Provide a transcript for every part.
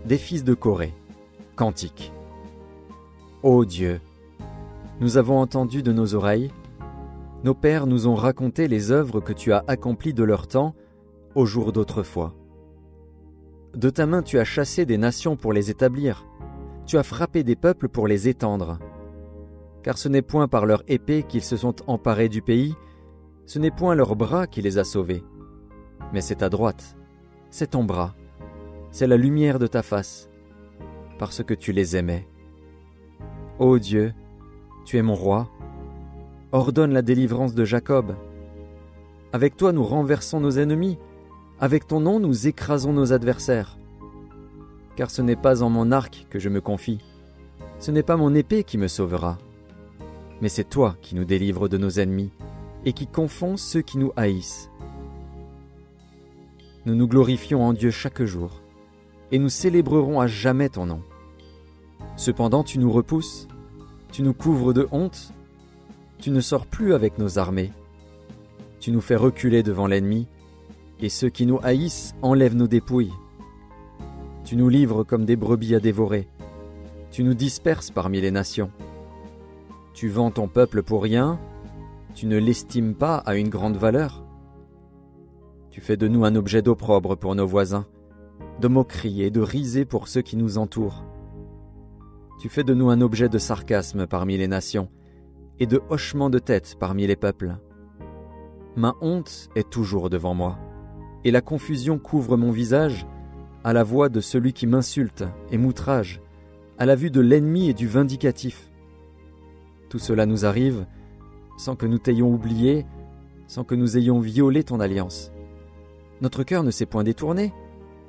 des fils de Corée. Cantique. Ô Dieu, nous avons entendu de nos oreilles, nos pères nous ont raconté les œuvres que tu as accomplies de leur temps au jour d'autrefois. De ta main tu as chassé des nations pour les établir, tu as frappé des peuples pour les étendre. Car ce n'est point par leur épée qu'ils se sont emparés du pays, ce n'est point leur bras qui les a sauvés, mais c'est ta droite, c'est ton bras, c'est la lumière de ta face, parce que tu les aimais. Ô Dieu, tu es mon roi, ordonne la délivrance de Jacob. Avec toi nous renversons nos ennemis, avec ton nom nous écrasons nos adversaires. Car ce n'est pas en mon arc que je me confie, ce n'est pas mon épée qui me sauvera, mais c'est toi qui nous délivres de nos ennemis et qui confonds ceux qui nous haïssent. Nous nous glorifions en Dieu chaque jour, et nous célébrerons à jamais ton nom. Cependant tu nous repousses, tu nous couvres de honte, tu ne sors plus avec nos armées. Tu nous fais reculer devant l'ennemi, et ceux qui nous haïssent enlèvent nos dépouilles. Tu nous livres comme des brebis à dévorer, tu nous disperses parmi les nations. Tu vends ton peuple pour rien, tu ne l'estimes pas à une grande valeur. Tu fais de nous un objet d'opprobre pour nos voisins, de moquerie et de risée pour ceux qui nous entourent. Tu fais de nous un objet de sarcasme parmi les nations, et de hochement de tête parmi les peuples. Ma honte est toujours devant moi, et la confusion couvre mon visage à la voix de celui qui m'insulte et m'outrage, à la vue de l'ennemi et du vindicatif. Tout cela nous arrive sans que nous t'ayons oublié, sans que nous ayons violé ton alliance. Notre cœur ne s'est point détourné,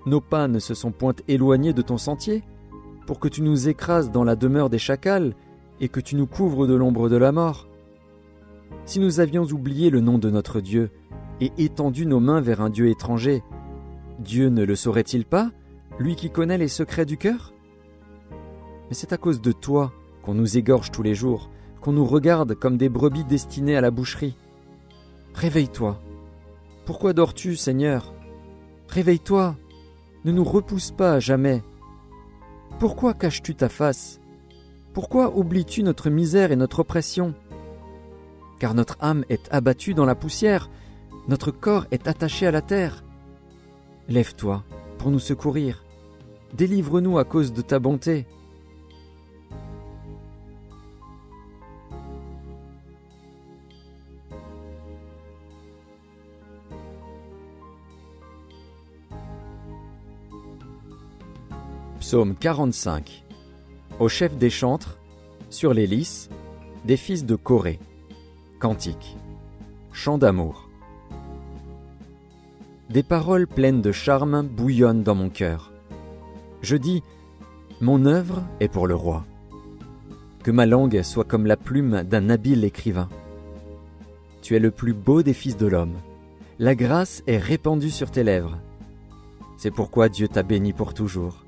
nos pas ne se sont point éloignés de ton sentier, pour que tu nous écrases dans la demeure des chacals et que tu nous couvres de l'ombre de la mort. Si nous avions oublié le nom de notre Dieu et étendu nos mains vers un Dieu étranger, Dieu ne le saurait-il pas, lui qui connaît les secrets du cœur? Mais c'est à cause de toi qu'on nous égorge tous les jours, qu'on nous regarde comme des brebis destinées à la boucherie. Réveille-toi. Pourquoi dors-tu, Seigneur? Réveille-toi. Ne nous repousse pas à jamais. Pourquoi caches-tu ta face? Pourquoi oublies-tu notre misère et notre oppression? Car notre âme est abattue dans la poussière, notre corps est attaché à la terre. Lève-toi pour nous secourir, délivre-nous à cause de ta bonté. Psaume 45. Au chef des chantres, sur les lys, des fils de Corée. Cantique. Chant d'amour. Des paroles pleines de charme bouillonnent dans mon cœur. Je dis, mon œuvre est pour le roi. Que ma langue soit comme la plume d'un habile écrivain. Tu es le plus beau des fils de l'homme. La grâce est répandue sur tes lèvres. C'est pourquoi Dieu t'a béni pour toujours.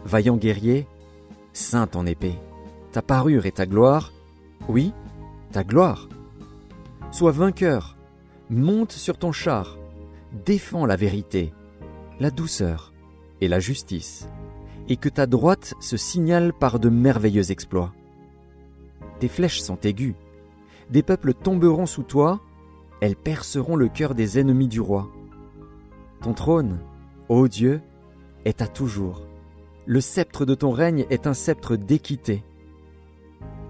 Vaillant guerrier, ceins ton épée, ta parure et ta gloire, oui, ta gloire. Sois vainqueur, monte sur ton char, défends la vérité, la douceur et la justice, et que ta droite se signale par de merveilleux exploits. Tes flèches sont aiguës, des peuples tomberont sous toi, elles perceront le cœur des ennemis du roi. Ton trône, ô Dieu, est à toujours. Le sceptre de ton règne est un sceptre d'équité.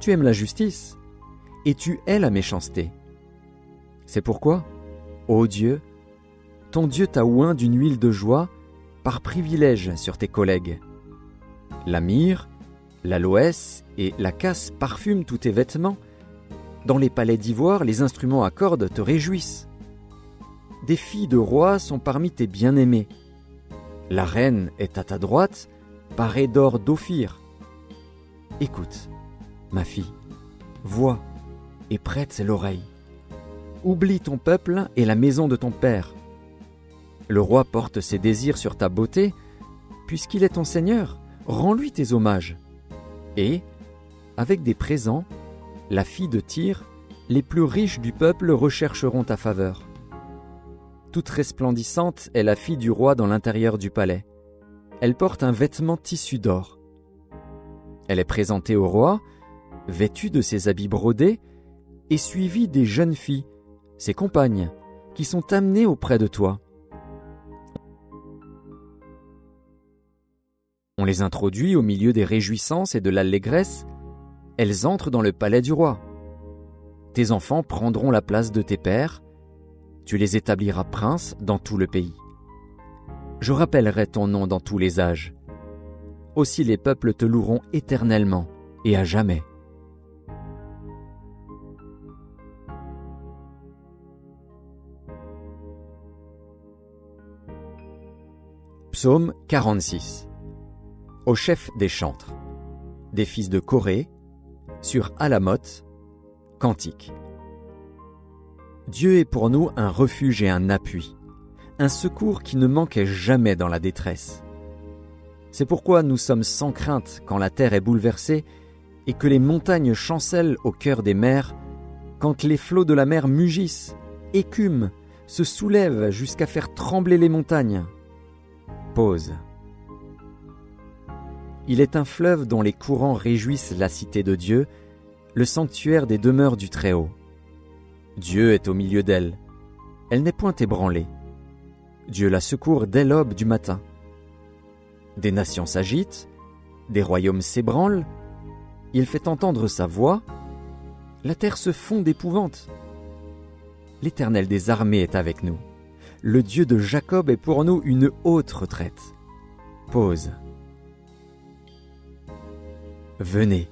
Tu aimes la justice et tu hais la méchanceté. C'est pourquoi, ô Dieu, ton Dieu t'a oint d'une huile de joie par privilège sur tes collègues. La myrrhe, l'aloès et la casse parfument tous tes vêtements. Dans les palais d'ivoire, les instruments à cordes te réjouissent. Des filles de rois sont parmi tes bien-aimés. La reine est à ta droite, parée d'or d'Ophir. Écoute, ma fille, vois et prête l'oreille. Oublie ton peuple et la maison de ton père. Le roi porte ses désirs sur ta beauté, puisqu'il est ton seigneur, rends-lui tes hommages. Et, avec des présents, la fille de Tyr, les plus riches du peuple rechercheront ta faveur. Toute resplendissante est la fille du roi dans l'intérieur du palais. Elle porte un vêtement tissu d'or. Elle est présentée au roi, vêtue de ses habits brodés, et suivie des jeunes filles, ses compagnes, qui sont amenées auprès de toi. On les introduit au milieu des réjouissances et de l'allégresse. Elles entrent dans le palais du roi. Tes enfants prendront la place de tes pères. Tu les établiras princes dans tout le pays. Je rappellerai ton nom dans tous les âges. Aussi les peuples te loueront éternellement et à jamais. Psaume 46. Au chef des chantres, des fils de Corée, sur Alamoth, cantique. Dieu est pour nous un refuge et un appui, un secours qui ne manquait jamais dans la détresse. C'est pourquoi nous sommes sans crainte quand la terre est bouleversée et que les montagnes chancellent au cœur des mers, quand les flots de la mer mugissent, écument, se soulèvent jusqu'à faire trembler les montagnes. Pause. Il est un fleuve dont les courants réjouissent la cité de Dieu, le sanctuaire des demeures du Très-Haut. Dieu est au milieu d'elle. Elle n'est point ébranlée. Dieu la secourt dès l'aube du matin. Des nations s'agitent, des royaumes s'ébranlent. Il fait entendre sa voix. La terre se fond d'épouvante. L'Éternel des armées est avec nous. Le Dieu de Jacob est pour nous une haute retraite. Pause. Venez,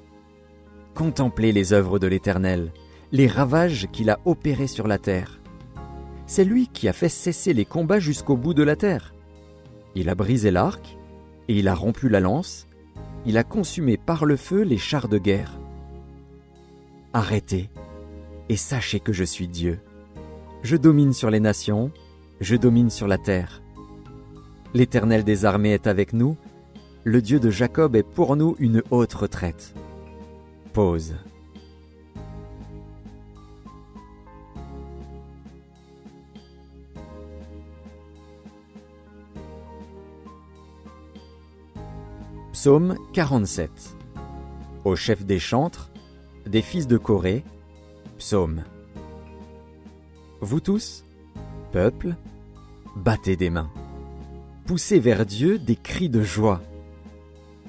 contemplez les œuvres de l'Éternel, les ravages qu'il a opérés sur la terre. C'est lui qui a fait cesser les combats jusqu'au bout de la terre. Il a brisé l'arc, et il a rompu la lance, il a consumé par le feu les chars de guerre. Arrêtez, et sachez que je suis Dieu. Je domine sur les nations, je domine sur la terre. L'Éternel des armées est avec nous, le Dieu de Jacob est pour nous une haute retraite. Pause. Psaume 47. Au chef des chantres, des fils de Corée, psaume. Vous tous, peuple, battez des mains. Poussez vers Dieu des cris de joie.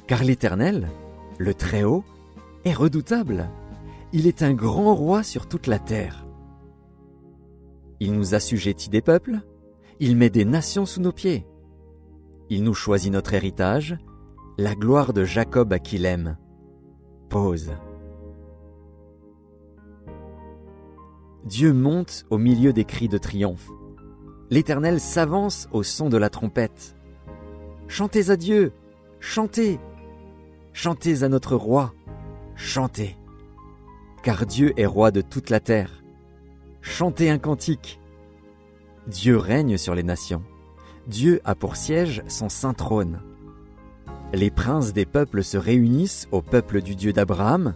Car l'Éternel, le Très-Haut, est redoutable. Il est un grand roi sur toute la terre. Il nous assujettit des peuples, il met des nations sous nos pieds. Il nous choisit notre héritage, la gloire de Jacob à qui l'aime. Pause. Dieu monte au milieu des cris de triomphe. L'Éternel s'avance au son de la trompette. Chantez à Dieu, chantez! Chantez à notre roi, chantez! Car Dieu est roi de toute la terre. Chantez un cantique! Dieu règne sur les nations. Dieu a pour siège son saint trône. Les princes des peuples se réunissent au peuple du Dieu d'Abraham,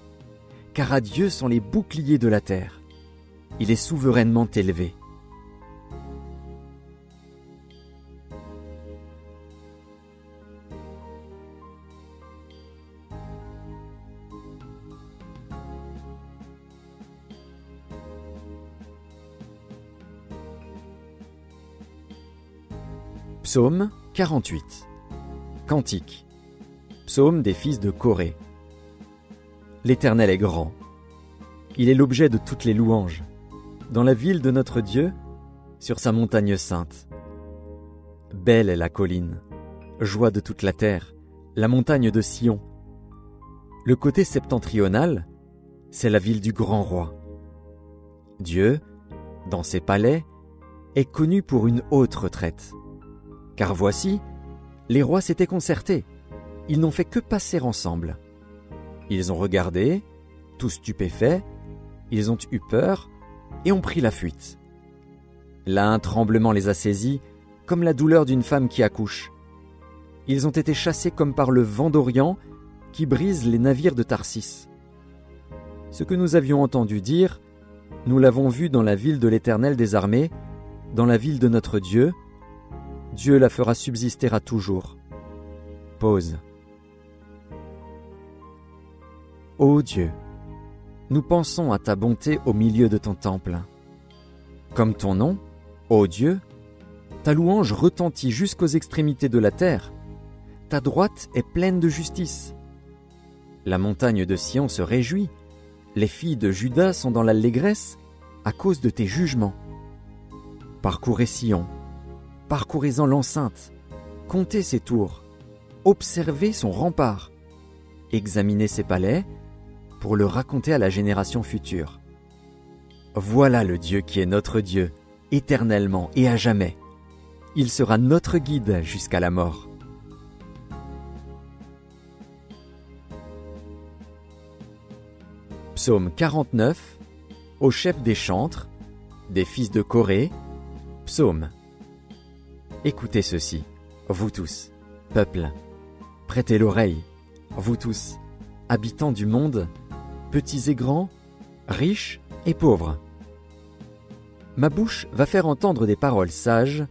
car à Dieu sont les boucliers de la terre. Il est souverainement élevé. Psaume 48. Cantique. Psaume des fils de Corée. L'Éternel est grand. Il est l'objet de toutes les louanges. Dans la ville de notre Dieu, sur sa montagne sainte. Belle est la colline, joie de toute la terre, la montagne de Sion. Le côté septentrional, c'est la ville du grand roi. Dieu, dans ses palais, est connu pour une haute retraite. Car voici, les rois s'étaient concertés. Ils n'ont fait que passer ensemble. Ils ont regardé, tout stupéfaits, ils ont eu peur et ont pris la fuite. Là, un tremblement les a saisis, comme la douleur d'une femme qui accouche. Ils ont été chassés comme par le vent d'Orient qui brise les navires de Tarsis. Ce que nous avions entendu dire, nous l'avons vu dans la ville de l'Éternel des armées, dans la ville de notre Dieu. Dieu la fera subsister à toujours. Pause. Ô Dieu, nous pensons à ta bonté au milieu de ton temple. Comme ton nom, ô Dieu, ta louange retentit jusqu'aux extrémités de la terre. Ta droite est pleine de justice. La montagne de Sion se réjouit. Les filles de Juda sont dans l'allégresse à cause de tes jugements. Parcourez Sion, parcourez-en l'enceinte, comptez ses tours, observez son rempart, examinez ses palais pour le raconter à la génération future. Voilà le Dieu qui est notre Dieu, éternellement et à jamais. Il sera notre guide jusqu'à la mort. Psaume 49, au chef des chantres, des fils de Corée, psaume. Écoutez ceci, vous tous, peuple, prêtez l'oreille, vous tous, habitants du monde, petits et grands, riches et pauvres. Ma bouche va faire entendre des paroles sages,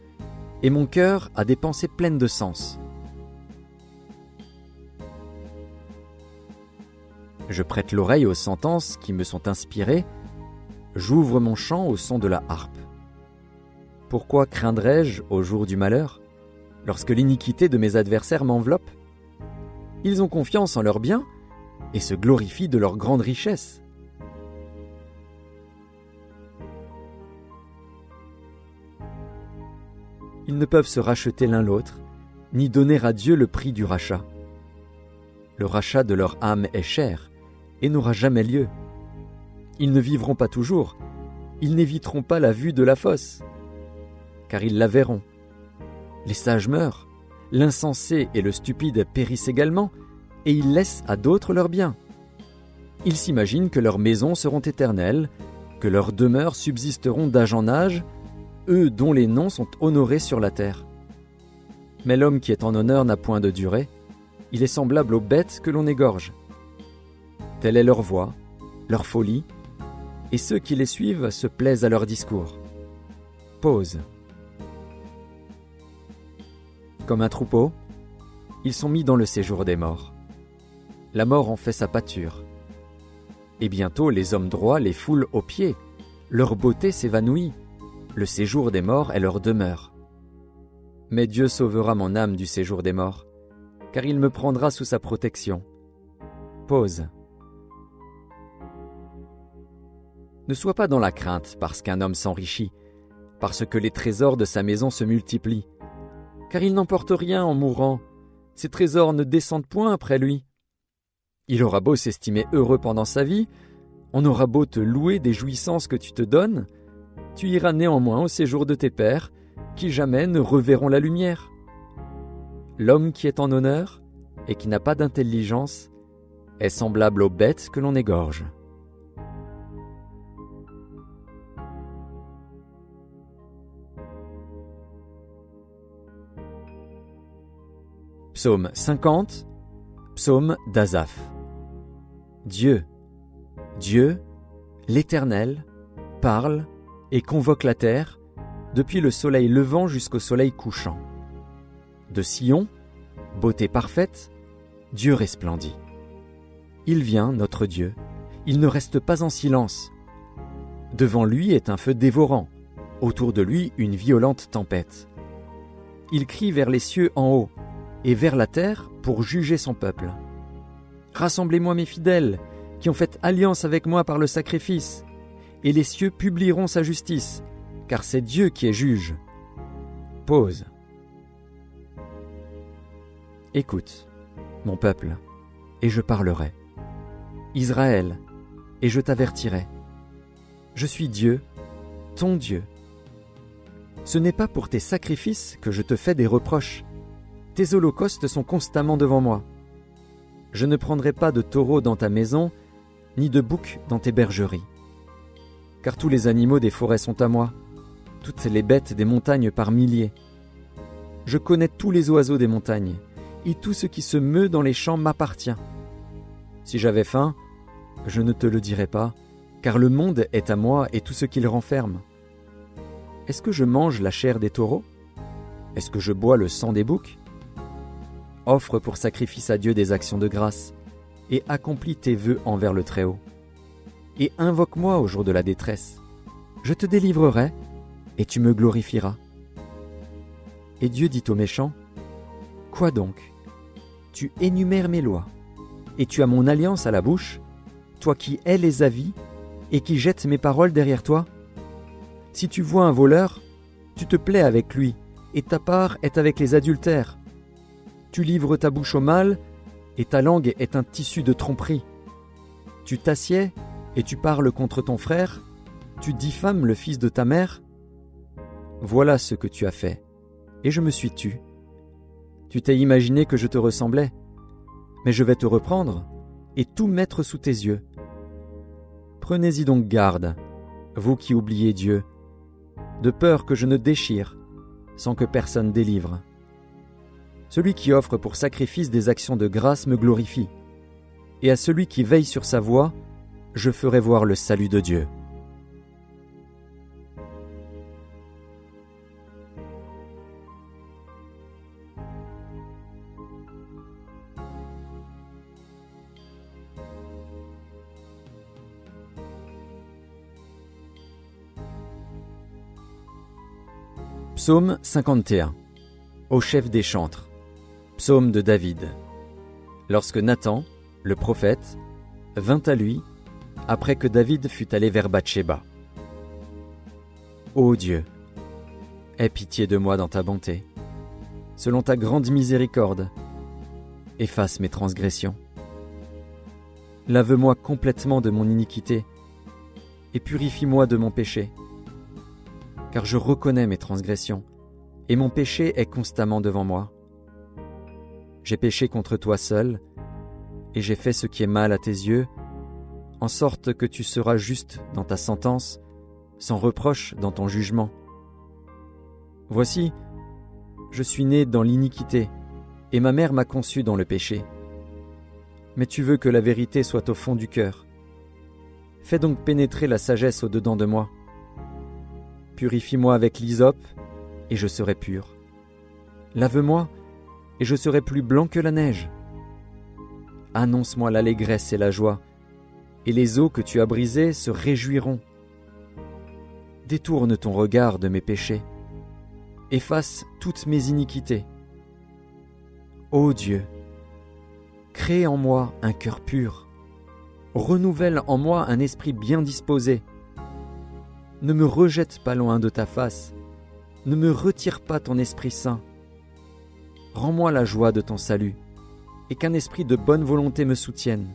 et mon cœur a des pensées pleines de sens. Je prête l'oreille aux sentences qui me sont inspirées, j'ouvre mon chant au son de la harpe. Pourquoi craindrais-je au jour du malheur, lorsque l'iniquité de mes adversaires m'enveloppe? Ils ont confiance en leurs biens et se glorifient de leur grande richesse. Ils ne peuvent se racheter l'un l'autre, ni donner à Dieu le prix du rachat. Le rachat de leur âme est cher et n'aura jamais lieu. Ils ne vivront pas toujours, ils n'éviteront pas la vue de la fosse, car ils la verront. Les sages meurent, l'insensé et le stupide périssent également, et ils laissent à d'autres leurs biens. Ils s'imaginent que leurs maisons seront éternelles, que leurs demeures subsisteront d'âge en âge, eux dont les noms sont honorés sur la terre. Mais l'homme qui est en honneur n'a point de durée, il est semblable aux bêtes que l'on égorge. Telle est leur voix, leur folie, et ceux qui les suivent se plaisent à leur discours. Pause. Comme un troupeau, ils sont mis dans le séjour des morts. La mort en fait sa pâture. Et bientôt les hommes droits les foulent aux pieds, leur beauté s'évanouit, le séjour des morts est leur demeure. Mais Dieu sauvera mon âme du séjour des morts, car il me prendra sous sa protection. Pause. Ne sois pas dans la crainte parce qu'un homme s'enrichit, parce que les trésors de sa maison se multiplient, car il n'emporte rien en mourant, ses trésors ne descendent point après lui. Il aura beau s'estimer heureux pendant sa vie, on aura beau te louer des jouissances que tu te donnes, tu iras néanmoins au séjour de tes pères, qui jamais ne reverront la lumière. L'homme qui est en honneur et qui n'a pas d'intelligence est semblable aux bêtes que l'on égorge. Psaume 50, psaume d'Asaph. Dieu, l'Éternel, parle et convoque la terre, depuis le soleil levant jusqu'au soleil couchant. De Sion, beauté parfaite, Dieu resplendit. Il vient, notre Dieu, il ne reste pas en silence. Devant lui est un feu dévorant, autour de lui une violente tempête. Il crie vers les cieux en haut, et vers la terre pour juger son peuple. Rassemblez-moi mes fidèles, qui ont fait alliance avec moi par le sacrifice, et les cieux publieront sa justice, car c'est Dieu qui est juge. Pause. Écoute, mon peuple, et je parlerai. Israël, et je t'avertirai. Je suis Dieu, ton Dieu. Ce n'est pas pour tes sacrifices que je te fais des reproches. Tes holocaustes sont constamment devant moi. Je ne prendrai pas de taureau dans ta maison, ni de bouc dans tes bergeries. Car tous les animaux des forêts sont à moi, toutes les bêtes des montagnes par milliers. Je connais tous les oiseaux des montagnes, et tout ce qui se meut dans les champs m'appartient. Si j'avais faim, je ne te le dirais pas, car le monde est à moi et tout ce qu'il renferme. Est-ce que je mange la chair des taureaux? Est-ce que je bois le sang des boucs? offre pour sacrifice à Dieu des actions de grâce, et accomplis tes vœux envers le Très-Haut. Et invoque-moi au jour de la détresse. Je te délivrerai, et tu me glorifieras. » Et Dieu dit aux méchants, « Quoi donc? Tu énumères mes lois, et tu as mon alliance à la bouche, toi qui hais les avis, et qui jettes mes paroles derrière toi? Si tu vois un voleur, tu te plais avec lui, et ta part est avec les adultères. Tu livres ta bouche au mal, et ta langue est un tissu de tromperie. Tu t'assieds, et tu parles contre ton frère, tu diffames le fils de ta mère. Voilà ce que tu as fait, et je me suis tu. Tu t'es imaginé que je te ressemblais, mais je vais te reprendre, et tout mettre sous tes yeux. Prenez-y donc garde, vous qui oubliez Dieu, de peur que je ne déchire, sans que personne délivre. Celui qui offre pour sacrifice des actions de grâce me glorifie, et à celui qui veille sur sa voie, je ferai voir le salut de Dieu. Psaume 51. Au chef des chantres. Psaume de David. Lorsque Nathan, le prophète, vint à lui, après que David fut allé vers Bathsheba. Ô Dieu, aie pitié de moi dans ta bonté, selon ta grande miséricorde, efface mes transgressions. Lave-moi complètement de mon iniquité, et purifie-moi de mon péché. Car je reconnais mes transgressions, et mon péché est constamment devant moi. J'ai péché contre toi seul, et j'ai fait ce qui est mal à tes yeux, en sorte que tu seras juste dans ta sentence, sans reproche dans ton jugement. Voici, je suis né dans l'iniquité, et ma mère m'a conçu dans le péché. Mais tu veux que la vérité soit au fond du cœur. Fais donc pénétrer la sagesse au-dedans de moi. Purifie-moi avec l'hysope, et je serai pur. Lave-moi, et je serai plus blanc que la neige. Annonce-moi l'allégresse et la joie, et les eaux que tu as brisées se réjouiront. Détourne ton regard de mes péchés. Efface toutes mes iniquités. Ô Dieu, crée en moi un cœur pur. Renouvelle en moi un esprit bien disposé. Ne me rejette pas loin de ta face. Ne me retire pas ton Esprit Saint. Rends-moi la joie de ton salut, et qu'un esprit de bonne volonté me soutienne.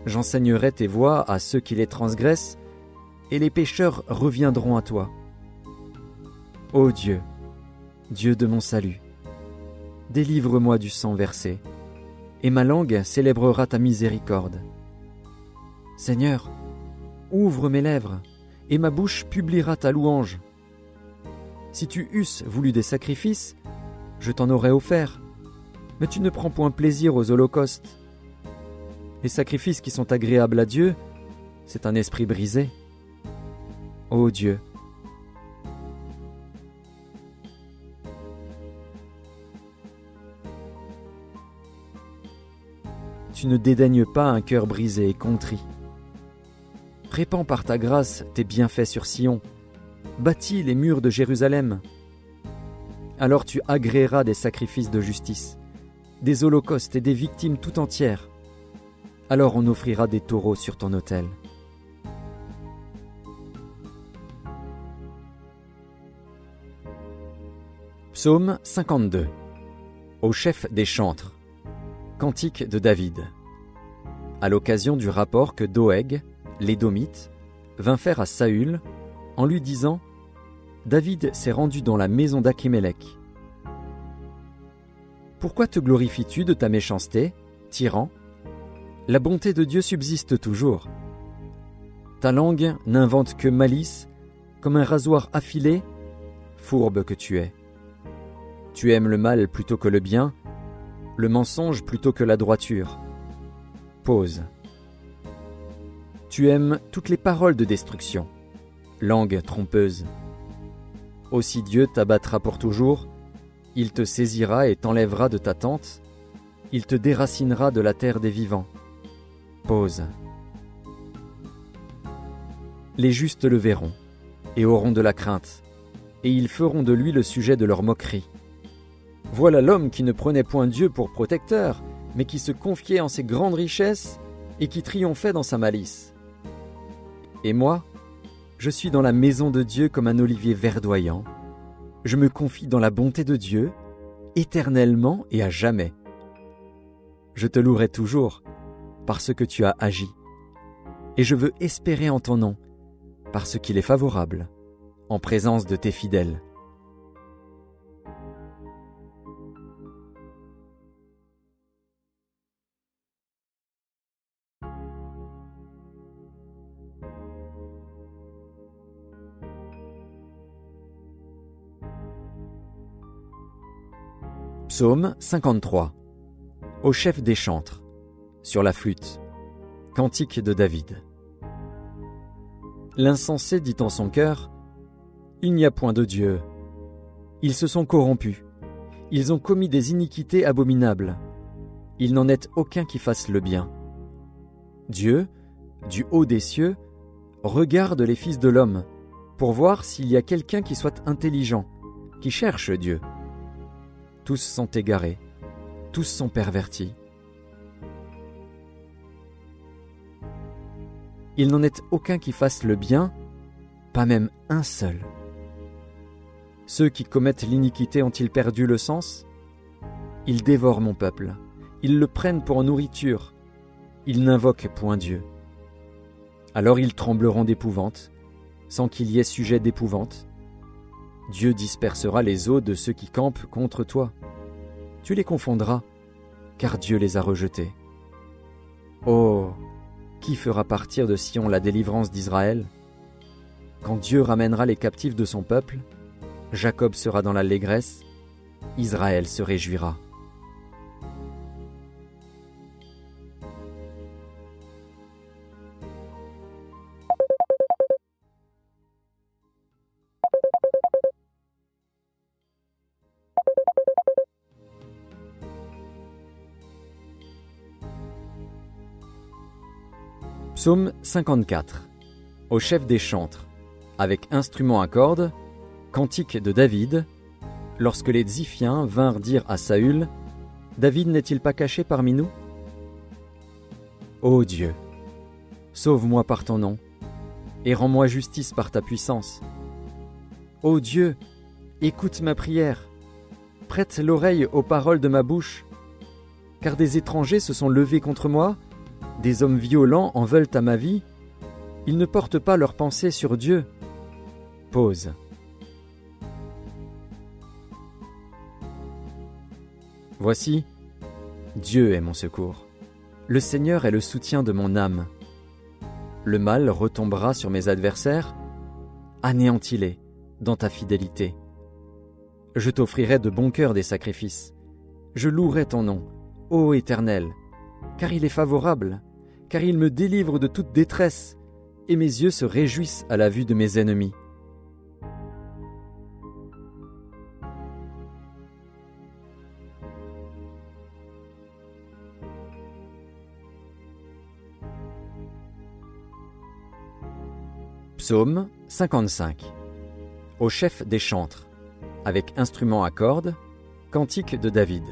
J'enseignerai tes voies à ceux qui les transgressent, et les pécheurs reviendront à toi. Ô Dieu, Dieu de mon salut, délivre-moi du sang versé, et ma langue célébrera ta miséricorde. Seigneur, ouvre mes lèvres, et ma bouche publiera ta louange. Si tu eusses voulu des sacrifices, je t'en aurais offert, mais tu ne prends point plaisir aux holocaustes. Les sacrifices qui sont agréables à Dieu, c'est un esprit brisé. Ô Dieu, tu ne dédaignes pas un cœur brisé et contrit. Répands par ta grâce tes bienfaits sur Sion, bâtis les murs de Jérusalem. Alors tu agréeras des sacrifices de justice, des holocaustes et des victimes tout entières. Alors on offrira des taureaux sur ton autel. Psaume 52. Au chef des chantres. Cantique de David. À l'occasion du rapport que Doeg, l'Édomite, vint faire à Saül, en lui disant « David s'est rendu dans la maison d'Akhimelech. Pourquoi te glorifies-tu de ta méchanceté, tyran? La bonté de Dieu subsiste toujours. Ta langue n'invente que malice, comme un rasoir affilé, fourbe que tu es. Tu aimes le mal plutôt que le bien, le mensonge plutôt que la droiture. Pause. Tu aimes toutes les paroles de destruction, langue trompeuse. Aussi Dieu t'abattra pour toujours, Il te saisira et t'enlèvera de ta tente, il te déracinera de la terre des vivants. Pause. Les justes le verront, et auront de la crainte, et ils feront de lui le sujet de leur moquerie. Voilà l'homme qui ne prenait point Dieu pour protecteur, mais qui se confiait en ses grandes richesses et qui triomphait dans sa malice. Et moi, je suis dans la maison de Dieu comme un olivier verdoyant. Je me confie dans la bonté de Dieu, éternellement et à jamais. Je te louerai toujours, parce que tu as agi. Et je veux espérer en ton nom, parce qu'il est favorable, en présence de tes fidèles. Psaume 53. Au chef des chantres, sur la flûte, cantique de David. L'insensé dit en son cœur, « Il n'y a point de Dieu. » Ils se sont corrompus, ils ont commis des iniquités abominables. Il n'en est aucun qui fasse le bien. Dieu, du haut des cieux, regarde les fils de l'homme, pour voir s'il y a quelqu'un qui soit intelligent, qui cherche Dieu. Tous sont égarés, tous sont pervertis. Il n'en est aucun qui fasse le bien, pas même un seul. Ceux qui commettent l'iniquité ont-ils perdu le sens? Ils dévorent mon peuple, ils le prennent pour nourriture, ils n'invoquent point Dieu. Alors ils trembleront d'épouvante, sans qu'il y ait sujet d'épouvante. Dieu dispersera les eaux de ceux qui campent contre toi. Tu les confondras, car Dieu les a rejetés. Oh, qui fera partir de Sion la délivrance d'Israël? Quand Dieu ramènera les captifs de son peuple, Jacob sera dans l'allégresse, Israël se réjouira. Psaume 54. Au chef des chantres, avec instruments à cordes, cantique de David, lorsque les Ziphiens vinrent dire à Saül, « David n'est-il pas caché parmi nous ?» Ô Dieu, sauve-moi par ton nom, et rends-moi justice par ta puissance. Ô Dieu, écoute ma prière, prête l'oreille aux paroles de ma bouche, car des étrangers se sont levés contre moi, des hommes violents en veulent à ma vie, ils ne portent pas leurs pensées sur Dieu. Pause. Voici, Dieu est mon secours. Le Seigneur est le soutien de mon âme. Le mal retombera sur mes adversaires, anéantis-les dans ta fidélité. Je t'offrirai de bon cœur des sacrifices. Je louerai ton nom, ô Éternel, car il est favorable, car il me délivre de toute détresse, et mes yeux se réjouissent à la vue de mes ennemis. Psaume 55. Au chef des chantres, avec instruments à cordes, cantique de David.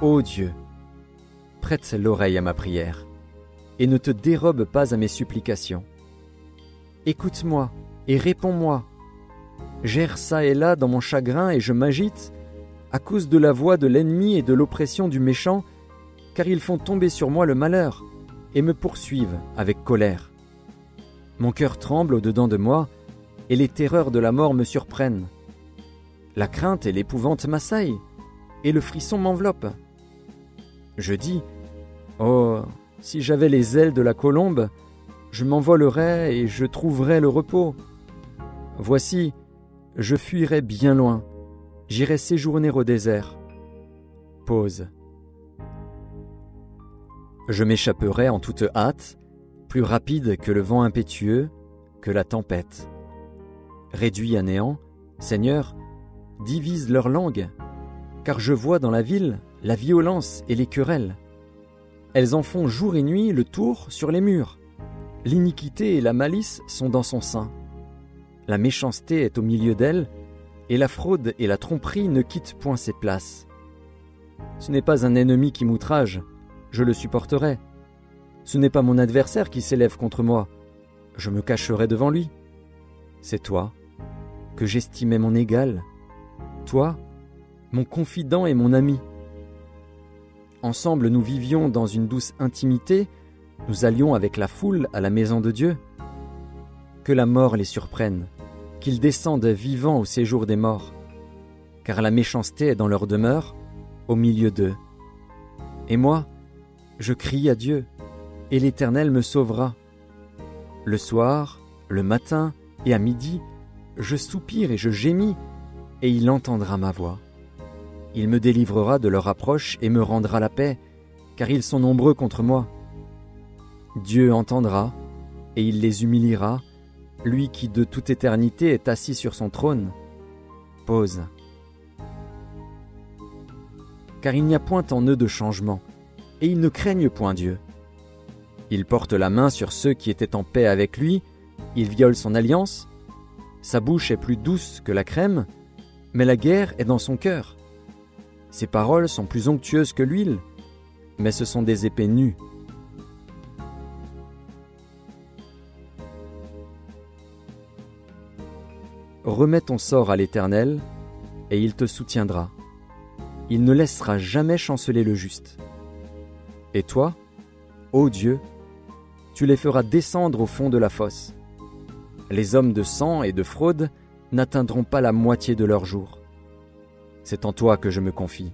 Ô Dieu, prête l'oreille à ma prière, et ne te dérobe pas à mes supplications. Écoute-moi et réponds-moi. J'erre çà et là dans mon chagrin et je m'agite à cause de la voix de l'ennemi et de l'oppression du méchant, car ils font tomber sur moi le malheur et me poursuivent avec colère. Mon cœur tremble au-dedans de moi, et les terreurs de la mort me surprennent. La crainte et l'épouvante m'assaillent, et le frisson m'enveloppe. Je dis, « Oh, si j'avais les ailes de la colombe, je m'envolerais et je trouverais le repos. Voici, je fuirais bien loin, j'irais séjourner au désert. » Pause. Je m'échapperais en toute hâte, plus rapide que le vent impétueux, que la tempête. Réduit à néant, Seigneur, divisent leur langue, car je vois dans la ville la violence et les querelles. Elles en font jour et nuit le tour sur les murs. L'iniquité et la malice sont dans son sein. La méchanceté est au milieu d'elle, et la fraude et la tromperie ne quittent point ses places. Ce n'est pas un ennemi qui m'outrage, je le supporterai. Ce n'est pas mon adversaire qui s'élève contre moi, je me cacherai devant lui. C'est toi, que j'estimais mon égal, toi, mon confident et mon ami. Ensemble nous vivions dans une douce intimité, nous allions avec la foule à la maison de Dieu. Que la mort les surprenne, qu'ils descendent vivants au séjour des morts, car la méchanceté est dans leur demeure, au milieu d'eux. Et moi, je crie à Dieu, et l'Éternel me sauvera. Le soir, le matin et à midi, je soupire et je gémis, et il entendra ma voix. Il me délivrera de leur approche et me rendra la paix, car ils sont nombreux contre moi. Dieu entendra, et il les humiliera, lui qui de toute éternité est assis sur son trône. Pause. Car il n'y a point en eux de changement, et ils ne craignent point Dieu. Il porte la main sur ceux qui étaient en paix avec lui, il viole son alliance, sa bouche est plus douce que la crème, mais la guerre est dans son cœur. Ses paroles sont plus onctueuses que l'huile, mais ce sont des épées nues. Remets ton sort à l'Éternel, et il te soutiendra. Il ne laissera jamais chanceler le juste. Et toi, ô Dieu, tu les feras descendre au fond de la fosse. Les hommes de sang et de fraude n'atteindront pas la moitié de leur jour. C'est en toi que je me confie.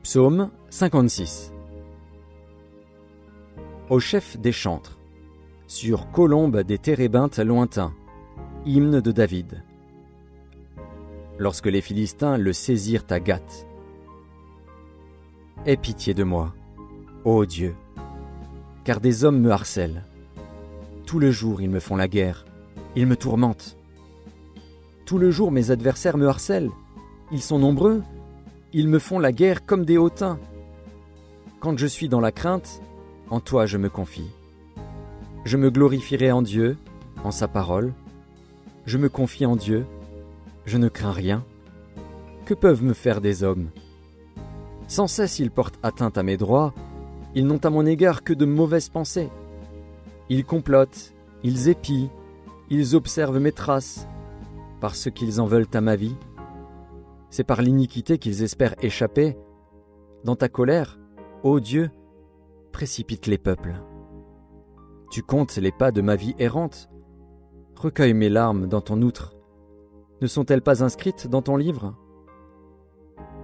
Psaume 56. Au chef des chantres, sur colombe des térébintes lointains, hymne de David. Lorsque les Philistins le saisirent à Gath. Aie pitié de moi, ô Dieu, car des hommes me harcèlent. Tout le jour ils me font la guerre, ils me tourmentent. Tout le jour mes adversaires me harcèlent, ils sont nombreux, ils me font la guerre comme des hautains. Quand je suis dans la crainte, en toi je me confie. Je me glorifierai en Dieu, en sa parole. Je me confie en Dieu, je ne crains rien. Que peuvent me faire des hommes? Sans cesse ils portent atteinte à mes droits, ils n'ont à mon égard que de mauvaises pensées. Ils complotent, ils épient, ils observent mes traces, parce qu'ils en veulent à ma vie. C'est par l'iniquité qu'ils espèrent échapper. Dans ta colère, ô Dieu, précipite les peuples. Tu comptes les pas de ma vie errante. Recueille mes larmes dans ton outre. Ne sont-elles pas inscrites dans ton livre?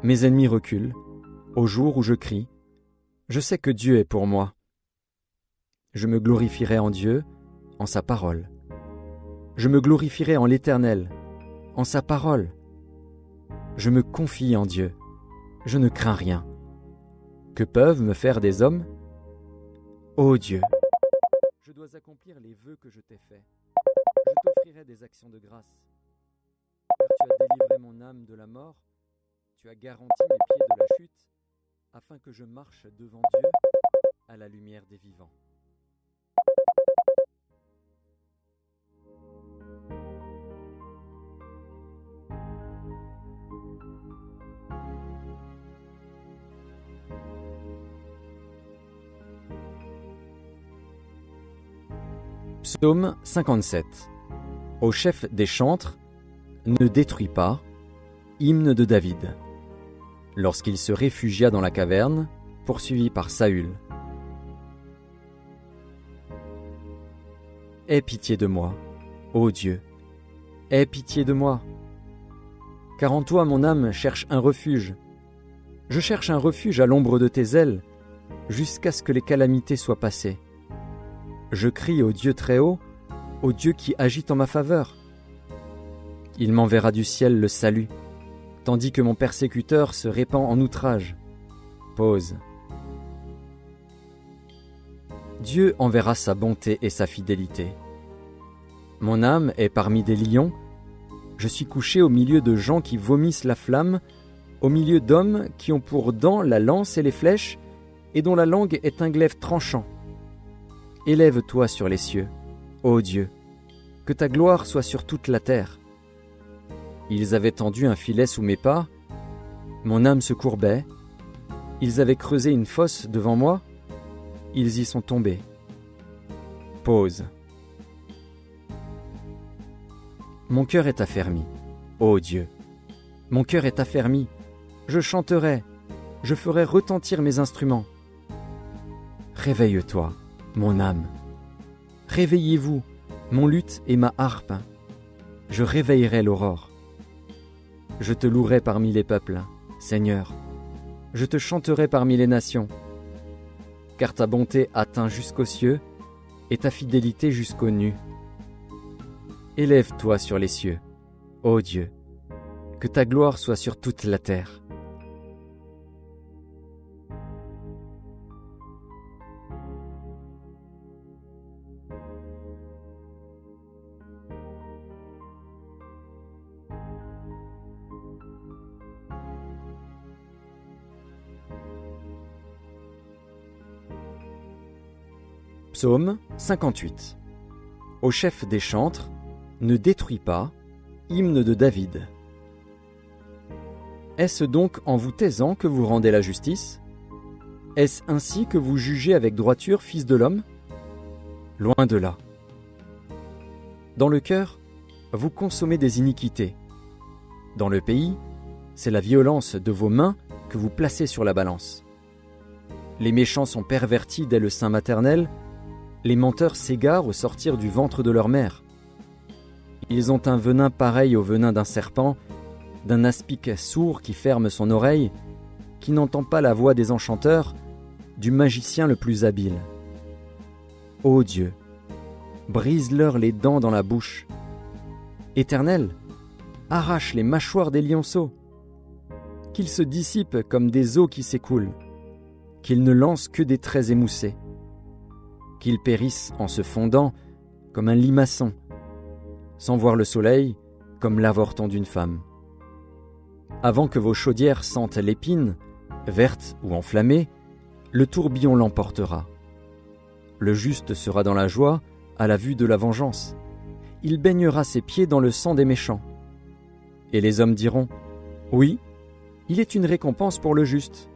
Mes ennemis reculent. Au jour où je crie, je sais que Dieu est pour moi. Je me glorifierai en Dieu, en sa parole. Je me glorifierai en l'Éternel, en sa parole. Je me confie en Dieu, je ne crains rien. Que peuvent me faire des hommes? Ô Dieu, je dois accomplir les vœux que je t'ai faits. Je t'offrirai des actions de grâce. Car tu as délivré mon âme de la mort, tu as garanti mes pieds de la chute, afin que je marche devant Dieu à la lumière des vivants. Psaume 57. Au chef des chantres, ne détruis pas, hymne de David. Lorsqu'il se réfugia dans la caverne, poursuivi par Saül. Aie pitié de moi, ô Dieu, aie pitié de moi. Car en toi mon âme cherche un refuge. Je cherche un refuge à l'ombre de tes ailes, jusqu'à ce que les calamités soient passées. Je crie au Dieu très haut, au Dieu qui agit en ma faveur. Il m'enverra du ciel le salut, tandis que mon persécuteur se répand en outrage. Pause. Dieu enverra sa bonté et sa fidélité. Mon âme est parmi des lions. Je suis couché au milieu de gens qui vomissent la flamme, au milieu d'hommes qui ont pour dents la lance et les flèches, et dont la langue est un glaive tranchant. Élève-toi sur les cieux, ô Dieu, que ta gloire soit sur toute la terre. Ils avaient tendu un filet sous mes pas, mon âme se courbait, ils avaient creusé une fosse devant moi, ils y sont tombés. Pause. Mon cœur est affermi, ô Dieu. Mon cœur est affermi, je chanterai, je ferai retentir mes instruments. Réveille-toi, mon âme. Réveillez-vous, mon luth et ma harpe. Je réveillerai l'aurore. Je te louerai parmi les peuples, Seigneur. Je te chanterai parmi les nations. Car ta bonté atteint jusqu'aux cieux et ta fidélité jusqu'aux nues. Élève-toi sur les cieux, ô Dieu, que ta gloire soit sur toute la terre. Psaume 58. Au chef des chantres, ne détruis pas, hymne de David. Est-ce donc en vous taisant que vous rendez la justice? Est-ce ainsi que vous jugez avec droiture, fils de l'homme? Loin de là. Dans le cœur, vous consommez des iniquités. Dans le pays, c'est la violence de vos mains que vous placez sur la balance. Les méchants sont pervertis dès le sein maternel, les menteurs s'égarent au sortir du ventre de leur mère. Ils ont un venin pareil au venin d'un serpent, d'un aspic sourd qui ferme son oreille, qui n'entend pas la voix des enchanteurs, du magicien le plus habile. Ô Dieu, brise-leur les dents dans la bouche. Éternel, arrache les mâchoires des lionceaux. Qu'ils se dissipent comme des eaux qui s'écoulent, qu'ils ne lancent que des traits émoussés, qu'ils périssent en se fondant comme un limaçon, sans voir le soleil comme l'avorton d'une femme. Avant que vos chaudières sentent l'épine, verte ou enflammée, le tourbillon l'emportera. Le juste sera dans la joie à la vue de la vengeance. Il baignera ses pieds dans le sang des méchants. Et les hommes diront : oui, il est une récompense pour le juste.